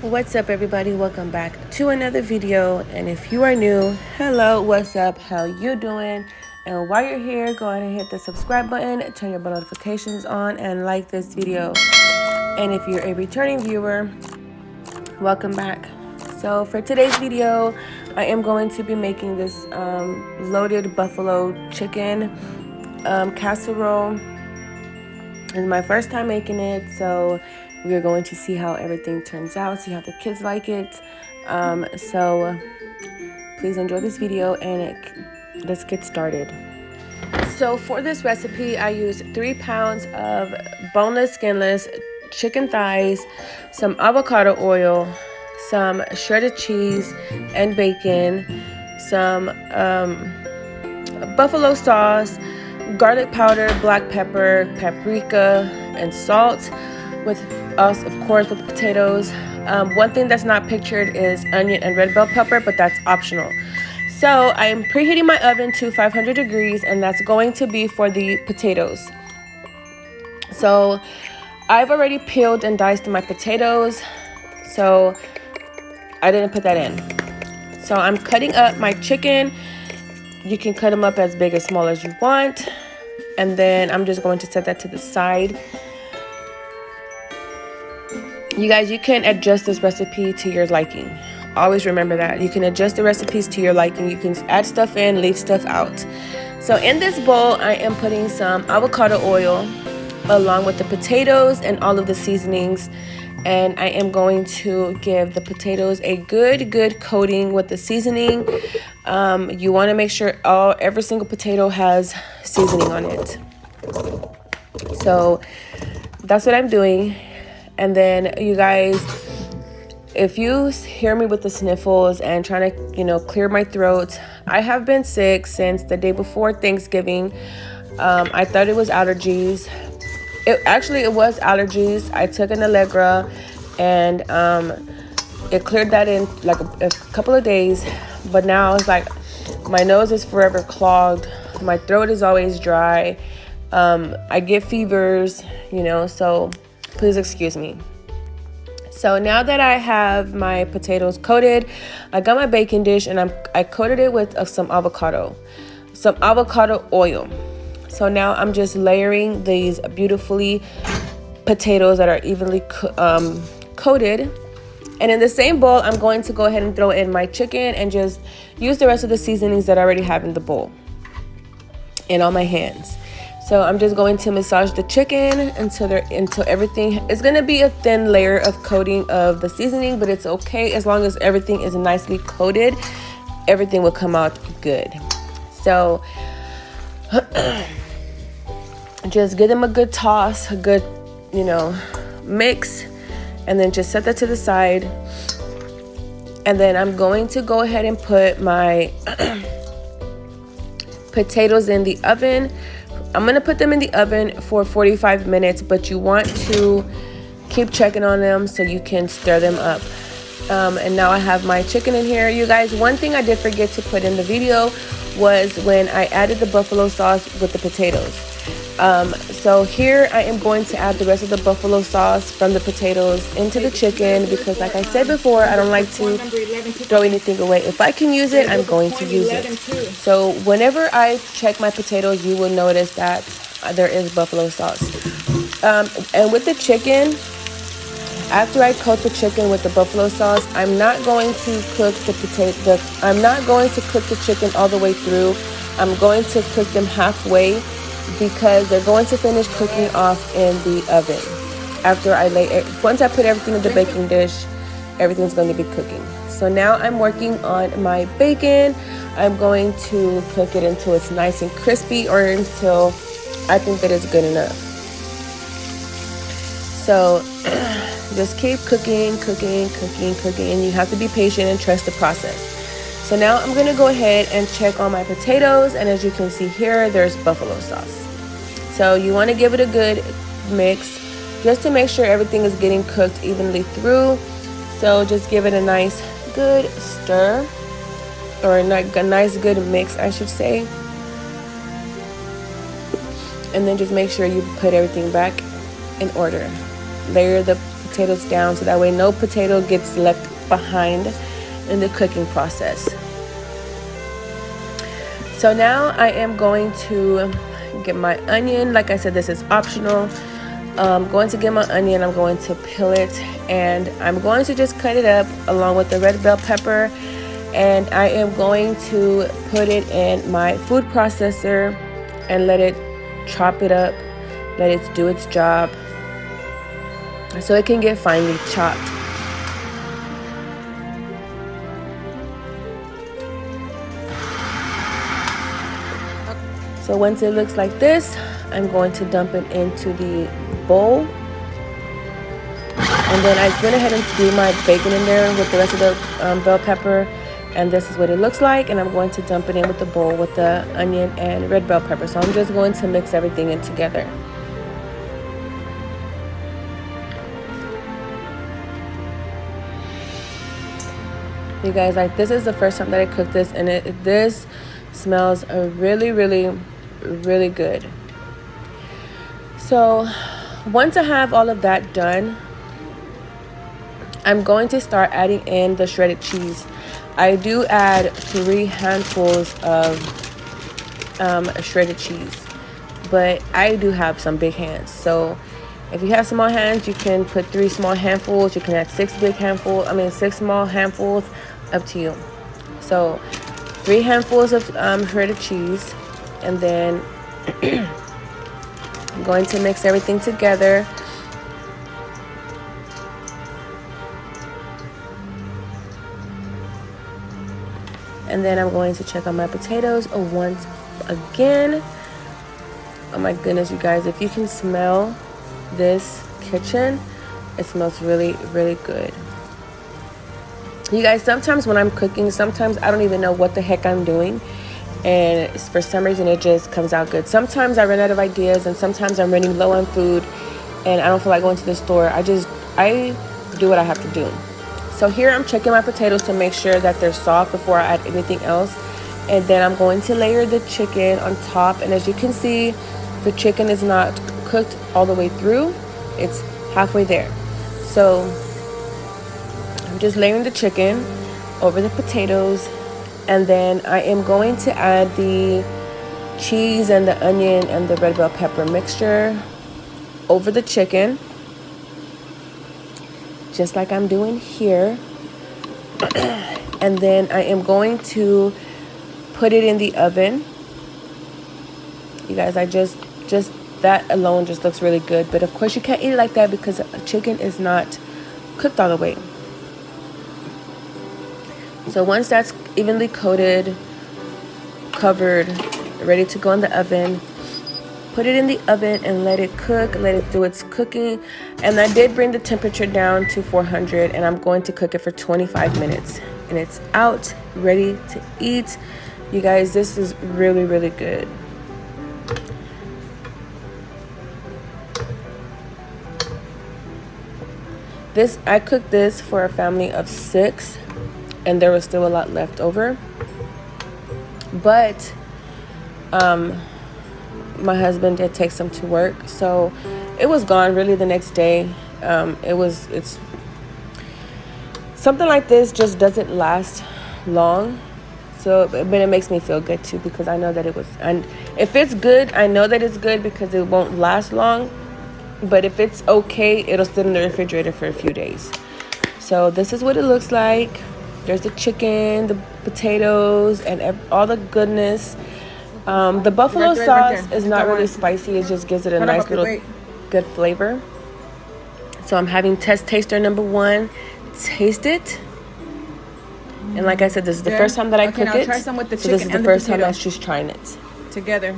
What's up, everybody? Welcome back to another video. And if you are new, hello, what's up, how you doing? And while you're here, go ahead and hit the subscribe button, turn your bell notifications on, and like this video. And if you're a returning viewer, welcome back. So for today's video, I am going to be making this loaded buffalo chicken casserole. It's my first time making it, so we are going to see how everything turns out, see how the kids like it. So please enjoy this video and let's get started. So for this recipe, I use 3 pounds of boneless, skinless chicken thighs, some avocado oil, some shredded cheese and bacon, some buffalo sauce, garlic powder, black pepper, paprika, and salt, with us, of course, with potatoes. One thing that's not pictured is onion and red bell pepper, but that's optional. So I am preheating my oven to 500 degrees, and that's going to be for the potatoes. So I've already peeled and diced my potatoes, so I didn't put that in. So I'm cutting up my chicken. You can cut them up as big or small as you want. And then I'm just going to set that to the side. You guys, you can adjust this recipe to your liking. Always remember that. You can adjust the recipes to your liking. You can add stuff in, leave stuff out. So in this bowl, I am putting some avocado oil along with the potatoes and all of the seasonings. And I am going to give the potatoes a good coating with the seasoning. You want to make sure every single potato has seasoning on it. So that's what I'm doing. And then you guys, if you hear me with the sniffles and trying to, clear my throat, I have been sick since the day before Thanksgiving. I thought it was allergies. It was allergies. I took an Allegra and it cleared that in like a couple of days. But now it's like my nose is forever clogged. My throat is always dry. I get fevers, so please excuse me. So now that I have my potatoes coated, I got my baking dish and I coated it with some avocado oil. So now I'm just layering these beautifully potatoes that are evenly coated. And in the same bowl, I'm going to go ahead and throw in my chicken and just use the rest of the seasonings that I already have in the bowl and on my hands. So I'm just going to massage the chicken until everything is going to be a thin layer of coating of the seasoning, but it's okay as long as everything is nicely coated. Everything will come out good. So just give them a good toss, a good, mix, and then just set that to the side. And then I'm going to go ahead and put my potatoes in the oven. I'm going to put them in the oven for 45 minutes, but you want to keep checking on them so you can stir them up. And now I have my chicken in here. You guys, one thing I did forget to put in the video was when I added the buffalo sauce with the potatoes. So here I am going to add the rest of the buffalo sauce from the potatoes into the chicken because, like I said before, I don't like to throw anything away. If I can use it, I'm going to use it. So whenever I check my potatoes, you will notice that there is buffalo sauce. And with the chicken, after I coat the chicken with the buffalo sauce, I'm not going to cook I'm not going to cook the chicken all the way through. I'm going to cook them halfway because they're going to finish cooking off in the oven. Once I put everything in the baking dish, everything's going to be cooking. So now I'm working on my bacon. I'm going to cook it until it's nice and crispy or until I think that it's good enough. So just keep cooking, and you have to be patient and trust the process. So now I'm going to go ahead and check on my potatoes, and as you can see here, there's buffalo sauce. So you want to give it a good mix just to make sure everything is getting cooked evenly through. So just give it a nice good stir, or a nice good mix, I should say. And then just make sure you put everything back in order. Layer the potatoes down so that way no potato gets left behind in the cooking process. So now I am going to get my onion. Like I said, this is optional. I'm going to get my onion, I'm going to peel it, and I'm going to just cut it up along with the red bell pepper, and I am going to put it in my food processor and let it chop it up, let it do its job so it can get finely chopped. So once it looks like this, I'm going to dump it into the bowl. And then I went ahead and threw my bacon in there with the rest of the bell pepper. And this is what it looks like. And I'm going to dump it in with the bowl with the onion and red bell pepper. So I'm just going to mix everything in together. You guys, like, this is the first time that I cooked this, and this smells really, really, really good. So once I have all of that done, I'm going to start adding in the shredded cheese. I do add 3 handfuls of shredded cheese, but I do have some big hands. So if you have small hands, you can put 3 small handfuls. You can add 6 small handfuls, up to you. So 3 handfuls of shredded cheese, and then I'm going to mix everything together. And then I'm going to check on my potatoes once again. Oh my goodness, you guys, if you can smell this kitchen, it smells really, really good. You guys, sometimes when I'm cooking, sometimes I don't even know what the heck I'm doing, and for some reason it just comes out good. Sometimes I run out of ideas, and sometimes I'm running low on food and I don't feel like going to the store. I do what I have to do. So here I'm checking my potatoes to make sure that they're soft before I add anything else. And then I'm going to layer the chicken on top, and as you can see, the chicken is not cooked all the way through, it's halfway there. So I'm just layering the chicken over the potatoes, and then I am going to add the cheese and the onion and the red bell pepper mixture over the chicken, just like I'm doing here. And then I am going to put it in the oven. You guys, I just that alone just looks really good, but of course you can't eat it like that because chicken is not cooked all the way. So once that's evenly coated, covered, ready to go in the oven, put it in the oven and let it cook, let it do its cooking. And I did bring the temperature down to 400, and I'm going to cook it for 25 minutes. And it's out, ready to eat. You guys, this is really, really good. I cooked this for a family of 6, and there was still a lot left over. But my husband did take some to work, so it was gone really the next day. It's something like this just doesn't last long. So, but it makes me feel good too, because I know that it was, and if it's good, I know that it's good because it won't last long. But if it's okay, it'll sit in the refrigerator for a few days. So this is what it looks like. There's the chicken, the potatoes, and all the goodness. The buffalo sauce is not really spicy. It just gives it a nice little good flavor. So I'm having test taster number 1. Taste it. And like I said, this is the first time that I cook it. Try some with the so chicken this is the and first the time that she's trying it. Together.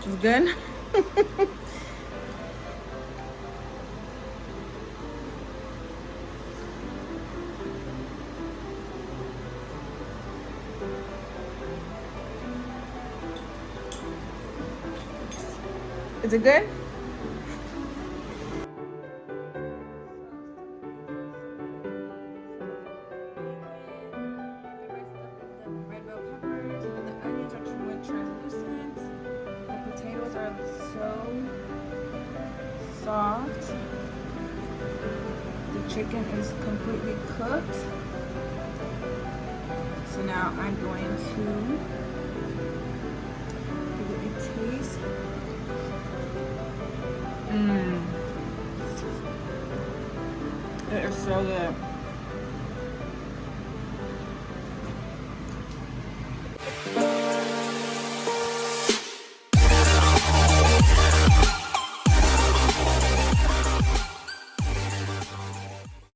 It's good. Is it good? soft. The chicken is completely cooked. So now I'm going to give it a taste. It is so good.